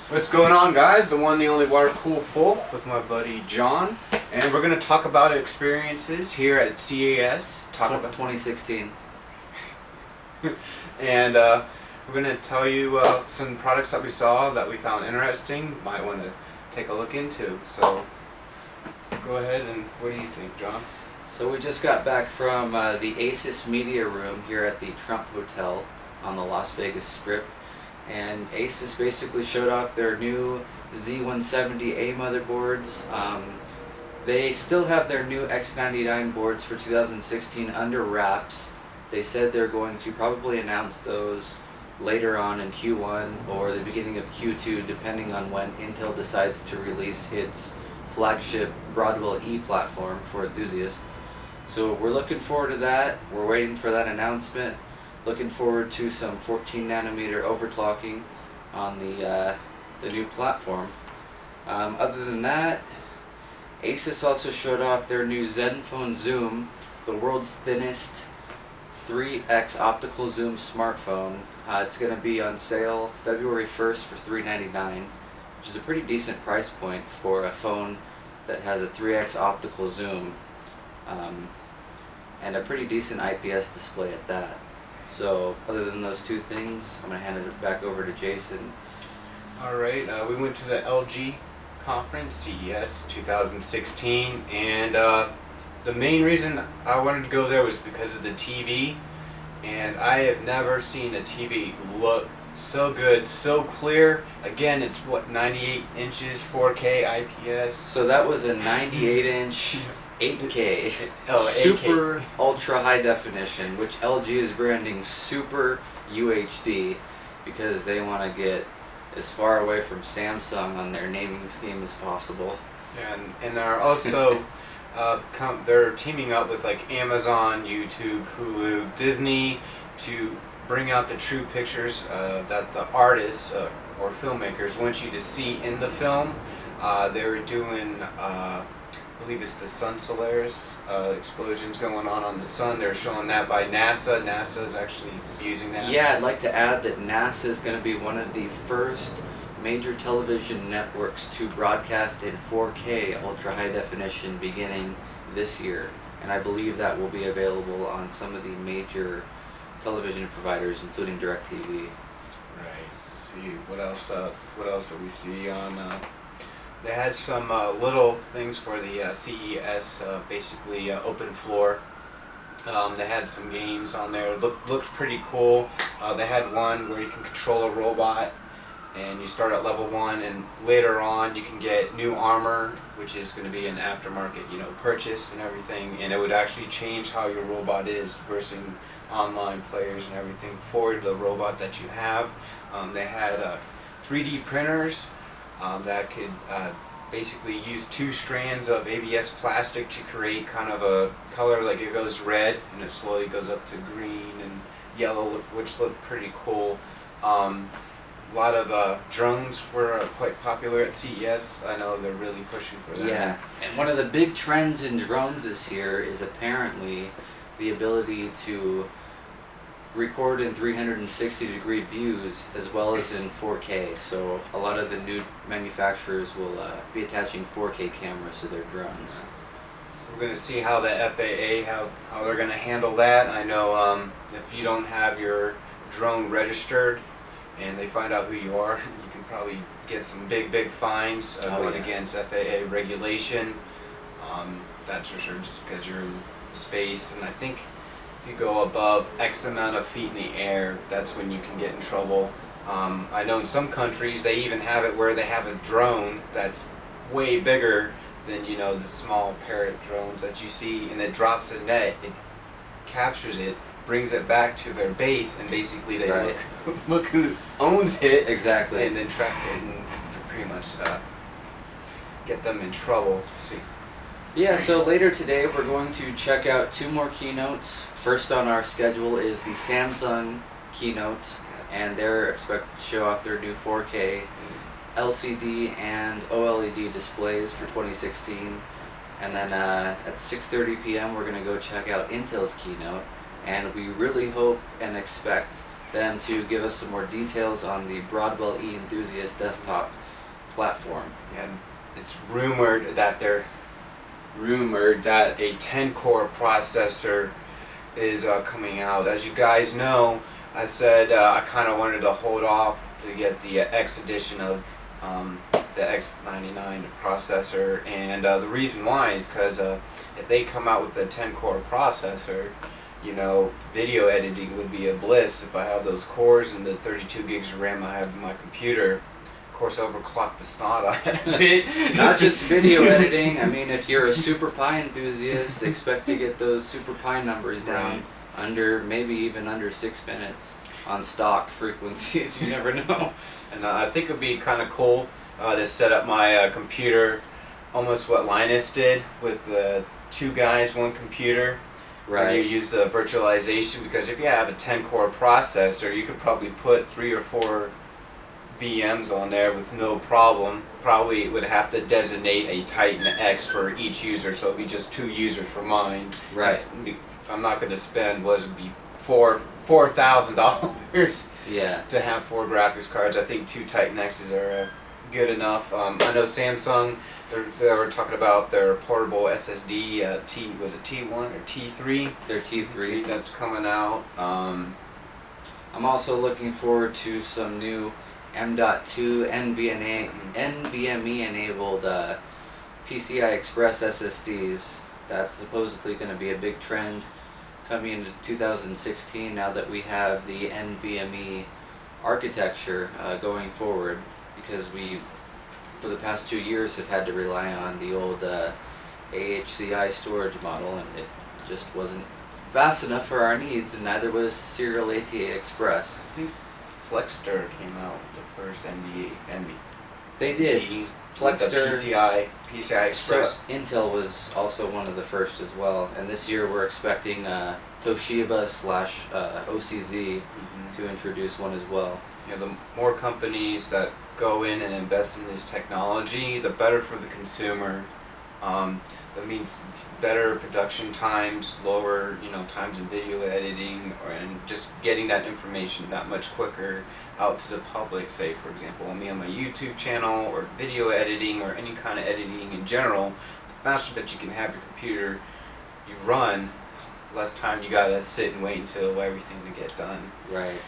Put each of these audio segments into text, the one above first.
What's going on, guys? The one, the only Water Cool Full with my buddy John, and we're going to talk about experiences here at CES. Talk about 2016. And we're going to tell you some products that we saw that we found interesting, might want to take a look into. So go ahead, and what do you think, John? So we just got back from the Asus Media Room here at the Trump Hotel on the Las Vegas Strip, and Asus basically showed off their new Z170A motherboards. They still have their new X99 boards for 2016 under wraps. They said they're going to probably announce those later on in Q1 or the beginning of Q2, depending on when Intel decides to release its flagship Broadwell E platform for enthusiasts. So we're looking forward to that. We're waiting for that announcement. Looking forward to some 14 nanometer overclocking on the new platform. Other than that, Asus also showed off their new Zenfone Zoom, the world's thinnest 3x optical zoom smartphone. It's going to be on sale February 1st for $399, which is a pretty decent price point for a phone that has a 3x optical zoom, and a pretty decent IPS display at that. So other than those two things, I'm going to hand it back over to Jason. Alright, we went to the LG conference, CES 2016, and the main reason I wanted to go there was because of the TV, and I have never seen a TV look so good, so clear. Again, it's what, 98 inches, 4K IPS. So that was a 98-inch 8K, super 8K. ultra high definition, which LG is branding Super UHD because they want to get as far away from Samsung on their naming scheme as possible. And they're also they're teaming up with like Amazon, YouTube, Hulu, Disney to bring out the true pictures that the artists or filmmakers want you to see in the film. They were doing, I believe it's the Sun Solaris explosions going on the sun. They're showing that by NASA. NASA is actually using that. Yeah, I'd like to add that NASA is going to be one of the first major television networks to broadcast in 4K ultra high definition beginning this year, and I believe that will be available on some of the major television providers, including DirecTV. Right. Let's see what else. What else did we see on? They had some little things for the CES, basically open floor. They had some games on there. Looked pretty cool. They had one where you can control a robot, and you start at level 1, and later on you can get new armor, which is going to be an aftermarket, purchase and everything, and it would actually change how your robot is versus online players and everything for the robot that you have. They had 3D printers that could basically use 2 strands of ABS plastic to create kind of a color, like it goes red and it slowly goes up to green and yellow, which looked pretty cool. A lot of drones were quite popular at CES. I know they're really pushing for that. Yeah, and one of the big trends in drones this year is apparently the ability to record in 360-degree views as well as in 4K. So a lot of the new manufacturers will be attaching 4K cameras to their drones. We're going to see how the FAA, how they're going to handle that. I know if you don't have your drone registered and they find out who you are, you can probably get some big fines going against FAA regulation. That's for sure, just because you're in space. And I think if you go above X amount of feet in the air, that's when you can get in trouble. I know in some countries they even have it where they have a drone that's way bigger than the small parrot drones that you see, and it drops a net, it captures it, brings it back to their base, and basically they look who owns it. Exactly. And then track it and pretty much get them in trouble. See. Yeah, so later today we're going to check out 2 more keynotes. First on our schedule is the Samsung keynote, and they're expected to show off their new 4K LCD and OLED displays for 2016. And then at 6:30 p.m. we're going to go check out Intel's keynote, and we really hope and expect them to give us some more details on the Broadwell E Enthusiast desktop platform. And it's rumored that a 10-core processor is coming out. As you guys know, I said I kind of wanted to hold off to get the X edition of the X99 processor, and the reason why is because if they come out with a 10-core processor, you know, video editing would be a bliss. If I have those cores and the 32 gigs of RAM I have in my computer, of course overclock the snot out of it. Not just video editing. I mean, if you're a Super Pi enthusiast, expect to get those Super Pi numbers down under, maybe even under 6 minutes on stock frequencies. You never know. And I think it would be kind of cool to set up my computer almost what Linus did with 2 guys, 1 computer. Right. You use the virtualization, because if you have a 10-core processor, you could probably put 3 or 4 VMs on there with no problem. Probably would have to designate a Titan X for each user, so it'd be just 2 users for mine. Right. I'm not going to spend $4,000 Yeah. to have 4 graphics cards. I think 2 Titan X's are good enough. I know Samsung, they were talking about their portable SSD, was it T1 or T3? Their T3. That's coming out. I'm also looking forward to some new M.2 NVMe enabled PCI Express SSDs. That's supposedly going to be a big trend coming into 2016 now that we have the NVMe architecture going forward, because we, for the past 2 years, have had to rely on the old AHCI storage model, and it just wasn't fast enough for our needs, and neither was Serial ATA I Express. think Plexter came out with the first NVMe. They did. Plexter. PCI Express. So Intel was also one of the first as well, and this year we're expecting Toshiba / OCZ to introduce one as well. You know, the more companies that go in and invest in this technology, the better for the consumer. That means better production times, lower, you know, times in video editing, and just getting that information that much quicker out to the public. Say, for example, me on my YouTube channel, or video editing, or any kind of editing in general, the faster that you can have your computer you run, less time you gotta sit and wait until everything to get done. Right.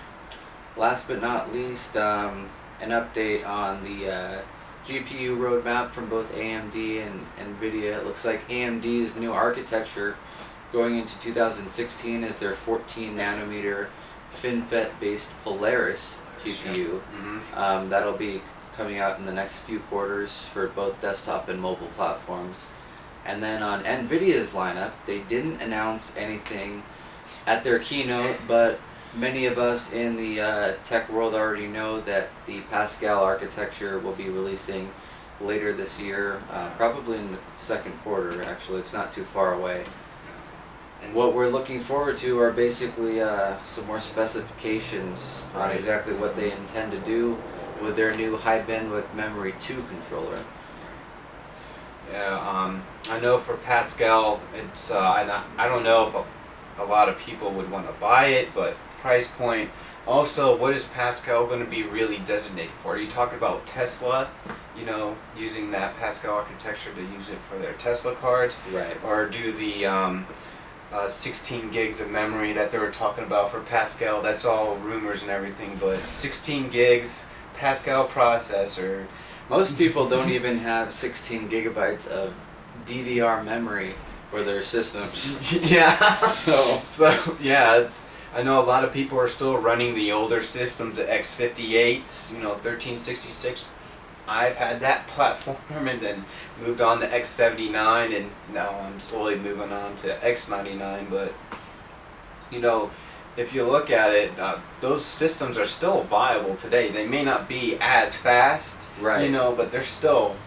Last but not least, an update on the GPU roadmap from both AMD and NVIDIA. It looks like AMD's new architecture going into 2016 is their 14 nanometer FinFET based Polaris GPU. That'll be coming out in the next few quarters for both desktop and mobile platforms. And then on NVIDIA's lineup, they didn't announce anything at their keynote, but many of us in the tech world already know that the Pascal architecture will be releasing later this year, probably in the second quarter. Actually, it's not too far away. And what we're looking forward to are basically some more specifications on exactly what they intend to do with their new high bandwidth memory 2 controller. Yeah, I know for Pascal, it's I don't know if a lot of people would want to buy it, but price point. Also, what is Pascal going to be really designated for? Are you talking about Tesla, you know, using that Pascal architecture to use it for their Tesla cards? Right. Or do the 16 gigs of memory that they were talking about for Pascal? That's all rumors and everything, but 16 gigs, Pascal processor. Most people don't even have 16 gigabytes of DDR memory for their systems. Yeah. So yeah, I know a lot of people are still running the older systems, the X58s, you know, 1366. I've had that platform and then moved on to X79, and now I'm slowly moving on to X99. But, you know, if you look at it, those systems are still viable today. They may not be as fast, right, you know, but they're still,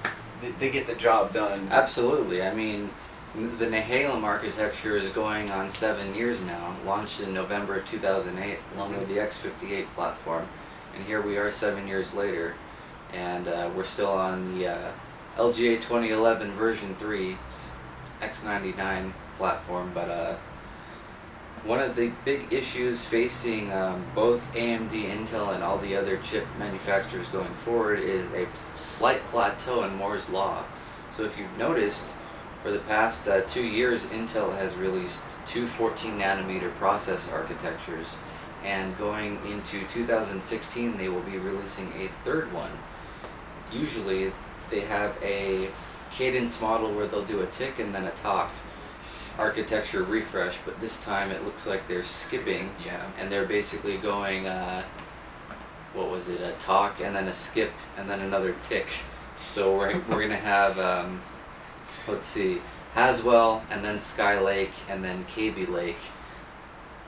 they get the job done. Absolutely. I mean, the Nehalem architecture is going on 7 years now, launched in November of 2008 along with the X58 platform, and here we are 7 years later, and we're still on the LGA 2011 version 3 X99 platform, but One of the big issues facing both AMD, Intel, and all the other chip manufacturers going forward is a slight plateau in Moore's Law. So if you've noticed, for the past 2 years, Intel has released two 14 nanometer process architectures, and going into 2016 they will be releasing a third one. Usually they have a cadence model where they'll do a tick and then a tock architecture refresh, but this time it looks like they're skipping, Yeah. and they're basically going what was it, a talk and then a skip and then another tick. So we're gonna have let's see, Haswell and then Skylake and then Kaby Lake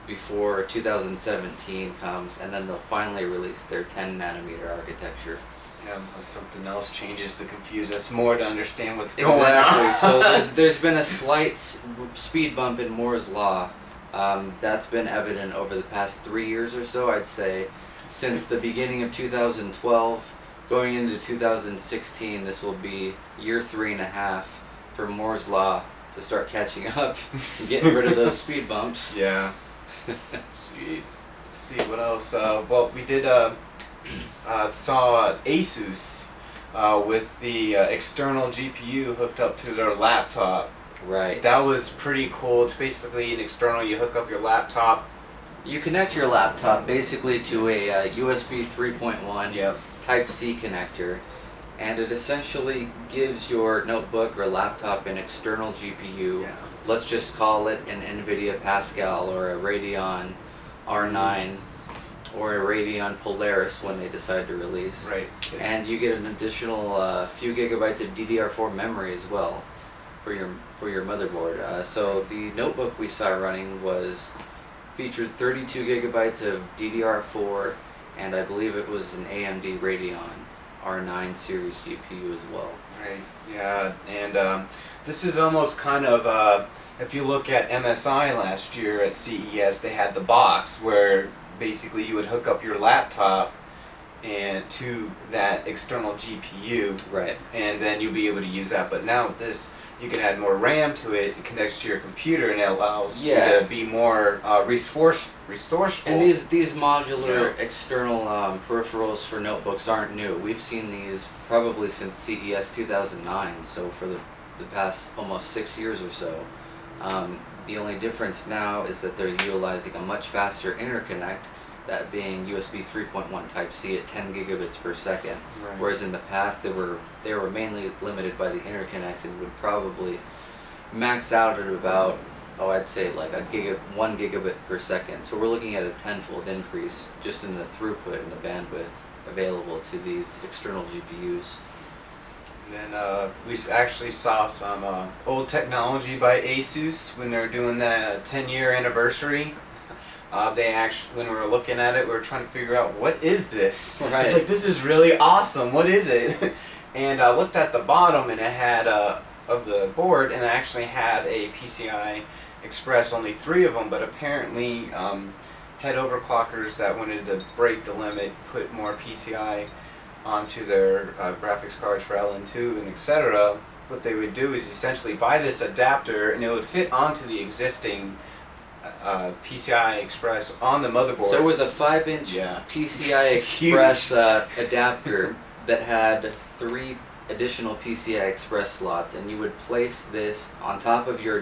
before 2017 comes, and then they'll finally release their 10 nanometer architecture. Yeah, unless something else changes to confuse us more to understand what's going Exactly. on. So there's been a slight speed bump in Moore's Law. That's been evident over the past 3 years or so, I'd say. Since the beginning of 2012, going into 2016, this will be year 3.5 for Moore's Law to start catching up and getting rid of those speed bumps. Yeah. Sweet. Let's see what else. Well, we did saw Asus with the external GPU hooked up to their laptop. Right. That was pretty cool. It's basically an external. You hook up your laptop. You connect your laptop basically to a USB 3.1 Yep. Type-C connector, and it essentially gives your notebook or laptop an external GPU. Yeah. Let's just call it an NVIDIA Pascal or a Radeon R9 or a Radeon Polaris when they decide to release. Right. And you get an additional few gigabytes of DDR4 memory as well for your motherboard. So the notebook we saw running featured 32 gigabytes of DDR4, and I believe it was an AMD Radeon R9 series GPU as well. Right. Yeah. And this is almost kind of if you look at MSI last year at CES, they had the box where basically you would hook up your laptop and to that external GPU, Right. and then you'll be able to use that. But now with this, you can add more RAM to it. It connects to your computer, and it allows you Yeah. to be more resourceful. And these modular external peripherals for notebooks aren't new. We've seen these probably since CES 2009, so for the past almost 6 years or so. The only difference now is that they're utilizing a much faster interconnect, that being USB 3.1 Type-C at 10 gigabits per second. Right. Whereas in the past they were mainly limited by the interconnect and would probably max out at about, I'd say like 1 gigabit per second. So we're looking at a tenfold increase just in the throughput and the bandwidth available to these external GPUs. And then we actually saw some old technology by Asus when they're doing the 10-year anniversary. They actually, when we were looking at it, we were trying to figure out what is this. Right. It's like, this is really awesome. What is it? And I looked at the bottom, and it had of the board, and it actually had a PCI Express. Only 3 of them, but apparently head overclockers that wanted to break the limit put more PCI onto their graphics cards for LN2 and etc. What they would do is essentially buy this adapter, and it would fit onto the existing PCI Express on the motherboard. So it was a 5-inch Yeah. PCI It's Express adapter that had 3 additional PCI Express slots, and you would place this on top of your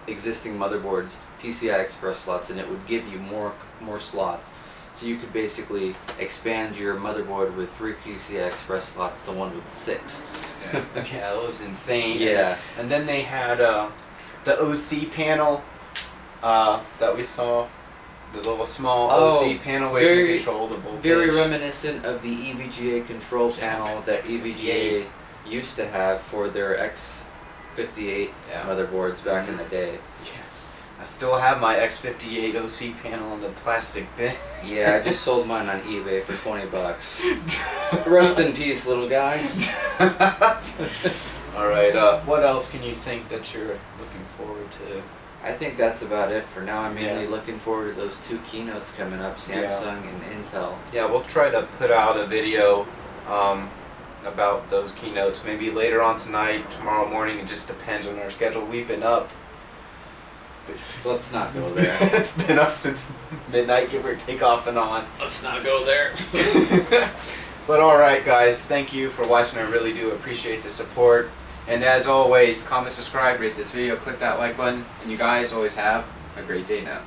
existing motherboard's PCI Express slots, and it would give you more slots. So you could basically expand your motherboard with 3 PCI Express slots to one with 6. Yeah, that was insane. Yeah. And then they had the OC panel that we saw, the little small OC panel where you can control the voltage. Very reminiscent of the EVGA control panel that EVGA used to have for their X58 motherboards back in the day. Yeah. I still have my X58 OC panel in the plastic bin. Yeah, I just sold mine on eBay for $20. Rest in peace, little guy. Alright, what else can you think that you're looking forward to? I think that's about it for now. I'm mainly Yeah. looking forward to those 2 keynotes coming up, Samsung and Intel. Yeah, we'll try to put out a video about those keynotes maybe later on tonight, tomorrow morning. It just depends on our schedule. We've been up Let's not go there. It's been up since midnight, give or take, off and on. Let's not go there. But alright guys, thank you for watching. I really do appreciate the support. And as always, comment, subscribe, rate this video, click that like button, and you guys always have a great day now.